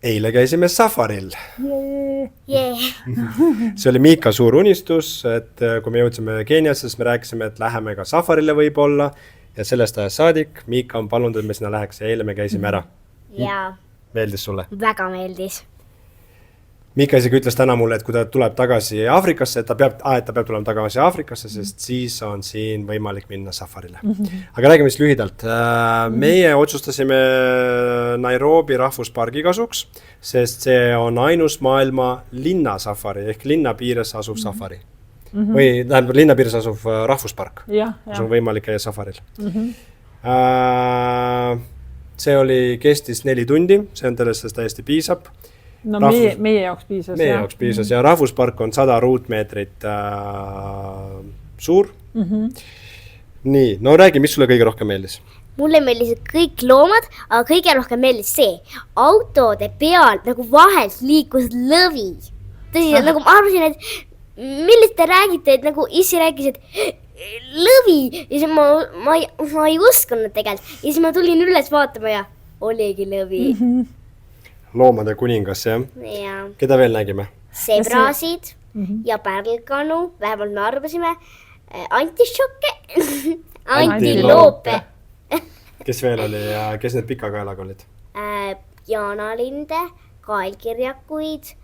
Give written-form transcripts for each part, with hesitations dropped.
Eile käisime safaril. Yeah. See oli Miika suur unistus, et kui me jõudsime Keeniasse, siis me rääkisime, et läheme ka safarile võib-olla ja sellest ajast saadik Miika on palunud, et me sinna läheks ja eile me käisime ära. Ja Meeldis sulle? väga meeldis. Miika isegi ütles täna mulle, et kui ta tuleb tagasi Aafrikasse, et ta peab tulema tagasi Aafrikasse, sest siis on siin võimalik minna safarile. Aga räägime siis lühidalt. Meie otsustasime Nairobi rahvuspargi kasuks, sest see on ainus maailma linnasafari ehk linna piires asuv safari. Või tähendab linna piires asuv rahvuspark, kus on võimalik käia safaril. See kestis 4 tundi, see on sellest täiesti piisab. No meie jaoks piisas. Meie jaoks piisas ja rahvuspark on 100 ruutmeetrit suur. Nii, no räägi, mis sulle kõige rohkem meeldis? Mulle meeldisid kõik loomad, aga kõige rohkem meeldis see. Autode peal nagu vahelt liikus lõvi. Tõsi, nagu ma arvasin, et millest te räägite, et nagu issi rääkis, et lõvi. Ja siis ma ei uskunud tegelikult. Ja siis ma tulin üles vaatama ja oligi lõvi. Loomade kuningas, jah? Ja. Keda veel nägime? Sebrasid ja pärlkanu, vähemalt me arvasime, antišokke, antiloope. Kes veel oli ja kes need pikakaelaga olid? Jaanalinde, kaelkirjakuid,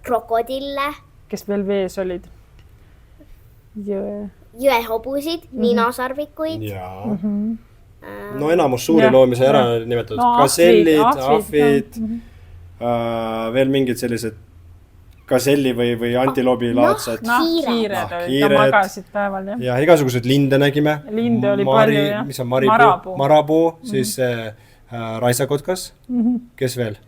krokodille. Kes veel vees olid? Jõehobusid, ninasarvikuid. Jaa. No enamus suuri loomi sai ära nimetatud. Gasellid, ahvid, veel mingid sellised gaselli või antiloobi laadsed. Kiired. Ka magasid päeval, jah. Ja igasugused linde nägime. Linde oli palju, jah. Mis on marabuu, siis raisakotkas. Kes veel?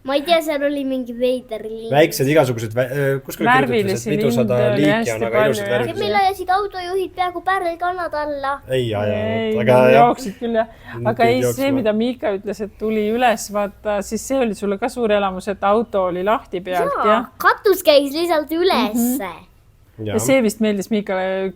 Ma ei tea, seal oli mingi veider lind. Väiksed igasugused, värvilisi linde oli hästi palju. Meil ajasid autojuhid peaaegu pärlkannad alla. Ei, jooksid küll, jah. Aga ei, see, mida Miika ütles, et tuli üles, vaata, siis see oli sulle ka suur elamus, et auto oli lahti pealt, jah. Katus käis lihtsalt ülesse. Ja see vist meeldis Miikale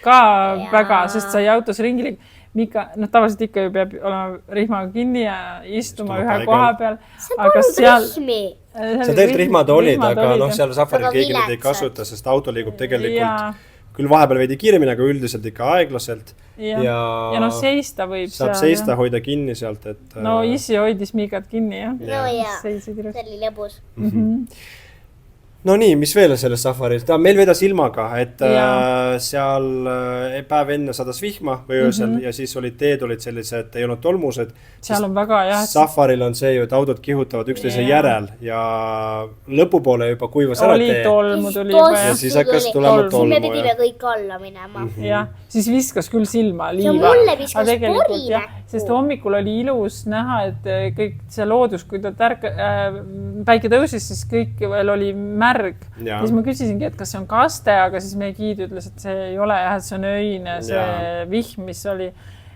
ka väga, sest sai autos ringi Miika, tavaliselt ikka ju peab olema rihmaga kinni ja istuma ühe koha peal. See polnud rihmi. See tegelikult rihmad olid, aga seal safaril keegi neid ei kasuta, sest auto liigub tegelikult küll vahepeal veidi kiiremini, aga üldiselt ikka aeglaselt. Ja seista võib seal. Saab seista, hoida kinni sealt. No issi hoidis Miikat kinni, jah. No jaa, see oli lõbus. No nii, mis veel selles safaris? Meil vedas ilmaga, et seal päev enne sadas vihma või öösel ja siis teed olid sellised, ei olnud tolmused. Seal on väga, jah. Safaril on see ju, et autod kihutavad üksteise järel ja lõpupoole juba kuivas ära tee. Oli tolmu, tuli juba. Ja siis hakkas tulema tolmu. Me pidime kõik alla minema. Jah, siis viskas küll silma liiva. Ja mulle viskas pori näkku. Sest hommikul oli ilus näha, et kõik see loodus, kui ta päike tõusis, siis kõik veel oli märg. Siis ma küsisingi, et kas see on kaste, aga siis meie giid ütles, et see ei ole, et see on öine, see vihm, mis oli,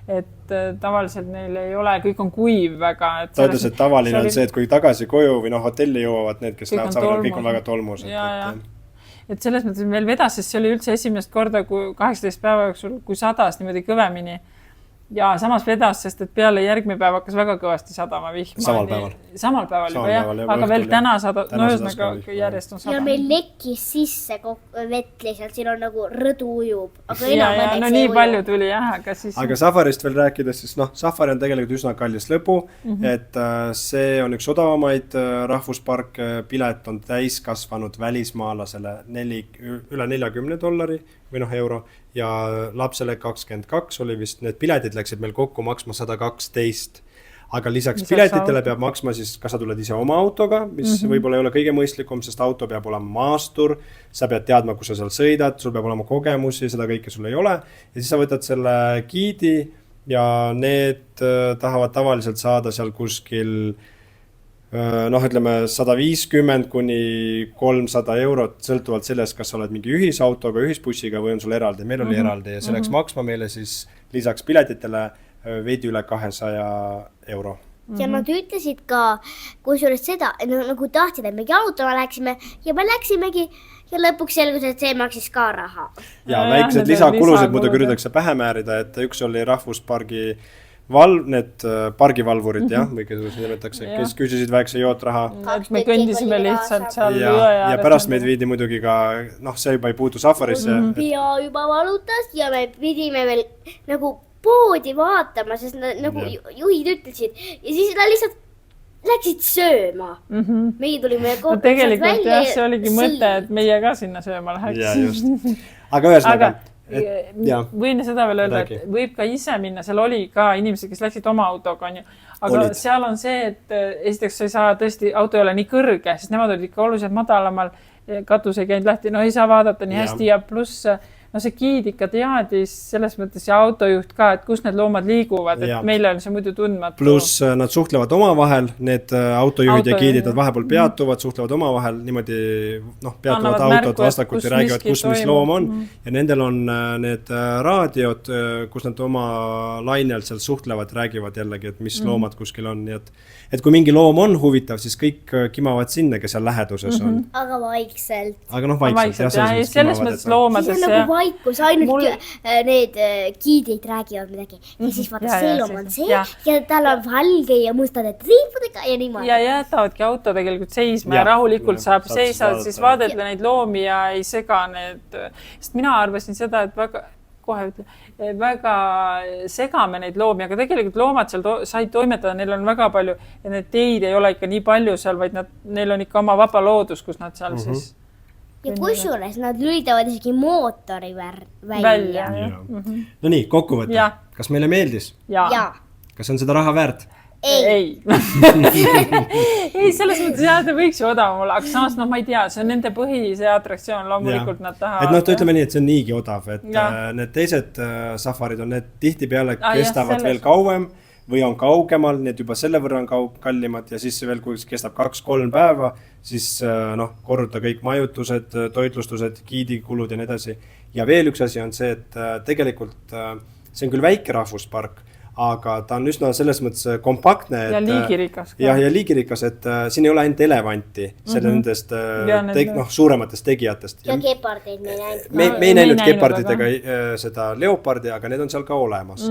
et tavaliselt neil ei ole, kõik on kuiv väga. Ta ütles, et tavaline on see, et kui tagasi koju või hotelli jõuavad need, kes lähevad saavad, kõik on väga tolmused. Et selles mõttes meil vedas, sest see oli üldse esimest korda, kui 18 päeva jooksul, kui sadas niimoodi kõvemini. Ja samas vedas, sest et peale järgmine päev hakkas väga kõvasti sadama vihma. Samal päeval juba, jah. Aga veel täna ühesõnaga järjest on sadama. Ja meil lekkis sisse vett lihtsalt, siin on nagu rõdu ujub. No nii palju tuli, jah. Aga safarist veel rääkides, siis safari on tegelikult üsna kallis lõbu, et see on üks odavamaid rahvuspark, pilet on täiskasvanud välismaalasele üle $40 või euro ja lapsele 22 oli vist, need piletid läksid meil kokku maksma 112, aga lisaks piletitele peab maksma siis, kas sa tuled ise oma autoga, mis võib-olla ei ole kõige mõistlikum, sest auto peab olema maastur, sa pead teadma, kus sa seal sõidad, sul peab olema kogemusi, seda kõike sul ei ole ja siis sa võtad selle giidi ja need tahavad tavaliselt saada seal kuskil ütleme 150 kuni 300 eurot, sõltuvalt sellest, kas sa oled mingi ühisautoga, ühisbussiga või on sul eraldi. Meil oli eraldi ja see läks maksma meile siis lisaks piletitele veidi üle 200 euro. Ja nad ütlesid ka, kusjuures seda, et nagu tahtsid, et me jalutama läksime ja me läksimegi ja lõpuks selgus, et see maksis ka raha. Ja väiksed lisakulusid muidugi üritatakse pähe määrida, et üks oli rahvuspargi need pargivalvurid jah, või kes nimetatakse, kes küsisid väikse jootraha. Et me kõndisime lihtsalt seal ja pärast meid viidi muidugi ka, see juba ei puutu safarisse. Pea juba valutas ja me pidime veel nagu poodi vaatama, sest nagu juhid ütlesid ja siis nad lihtsalt läksid sööma. Meie tulime no, tegelikult välja jah, see oligi mõte, et meie ka sinna sööma läheks. Ja just. Aga ühesõnaga võin seda veel öelda, et võib ka ise minna, seal oli ka inimesed, kes läksid oma autoga, aga seal on see, et esiteks sa ei saa tõesti, auto ei ole nii kõrge, sest nemad olid ikka oluliselt madalamal, katus ei käinud lahti, ei saa vaadata nii hästi ja pluss see giid ikka teadis selles mõttes ja autojuht ka, et kus need loomad liiguvad, et meile on see muidu tundmatu. Pluss nad suhtlevad omavahel, need autojuhid ja giidid, nad vahepeal peatuvad, suhtlevad omavahel, niimoodi peatuvad autod vastakult ja räägivad, kus mis loom on. Ja nendel on need raadiod, kus nad oma lainel seal suhtlevad, räägivad jällegi, et mis loomad kuskil on. Nii et kui mingi loom on huvitav, siis kõik kimavad sinna, kes seal läheduses on. Aga vaikselt. Aga vaikselt. Ja selles mõttes loomades. Vaikus, ainult need giidid räägivad midagi. Ja siis vaata, see loom on see ja tal on valge ja mustade triipudega ja niimoodi. Ja jätavadki auto tegelikult seisma ja rahulikult saab seisad, siis vaadata neid loomi ja ei sega need. Sest mina arvasin seda, et väga segame neid loomi, aga tegelikult loomad seal said toimetada, neil on väga palju ja need teid ei ole ikka nii palju seal, vaid neil on ikka oma vaba loodus, kus nad seal siis. Ja kusjuures nad lülitavad isegi mootori välja. No nii, kokkuvõte. Kas meile meeldis? Ja. Kas on seda raha väärt? Ei. Ei, selles mõttes jah, te võiks ju odavam olla, aga samas, ma ei tea, see on nende põhise atraktsioon, loomulikult nad tahavad. Et ütleme nii, et see on niigi odav, et need teised safarid on need tihtipeale kestavad veel kauem või on kaugemal, need juba selle võrra on kallimad ja siis veel, kui kestab 2-3 päeva, siis korruta kõik majutused, toitlustused, giidikulud ja nii edasi. Ja veel üks asi on see, et tegelikult see on küll väike rahvuspark, aga ta on üsna selles mõttes kompaktne. Ja liigirikas. Ja liigirikas, et siin ei ole ainult elevanti, selle nendest suurematest tegijatest. Ja gepardid me ei näinud. Me ei näinud gepardidega seda leopardi, aga need on seal ka olemas.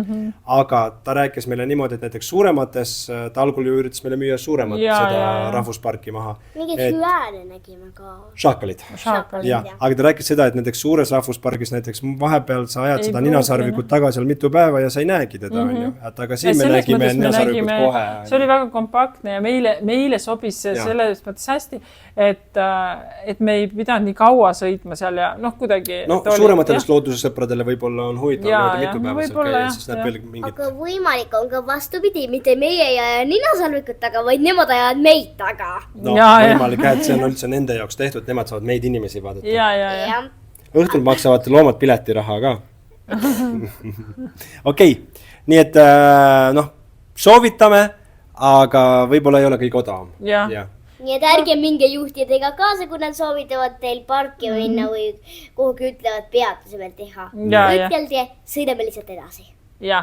Aga ta rääkis meile niimoodi, et näiteks suuremates, ta algul ju üritas meile müüa suuremat seda rahvusparki maha. Mingid hüääne nägime ka. Šaakalid. Aga ta rääkis seda, et näiteks suures rahvuspargis näiteks vahepeal sa ajad seda ninasarvikut taga seal mitu päeva ja sa ei näegi teda, on ju. Et aga siin me nägime ninasarvikut kohe. See oli väga kompaktne ja meile sobis selles mõttes hästi, et me ei pidanud nii kaua sõitma seal ja kuidagi. Suurematest loodusesõpradele võib-olla on huvitav mitu päeva seal käia, siis näeb veel mingit. Aga võimalik on ka vastupidi, mitte meie ja ninasarvikut taga, vaid nemad ajavad meid taga. Võimalik, et see on üldse nende jaoks tehtud, nemad saavad meid inimesi vaadata. Õhtul maksavad loomad piletiraha ka. Okei. Nii et soovitame, aga võib-olla ei ole kõik odavam. Nii et ärge minge juhtidega kaasa, kui nad soovitavad teil parki minna või kuhugi ütlevad peatuse veel teha. Ütelge, sõidame lihtsalt edasi. Ja.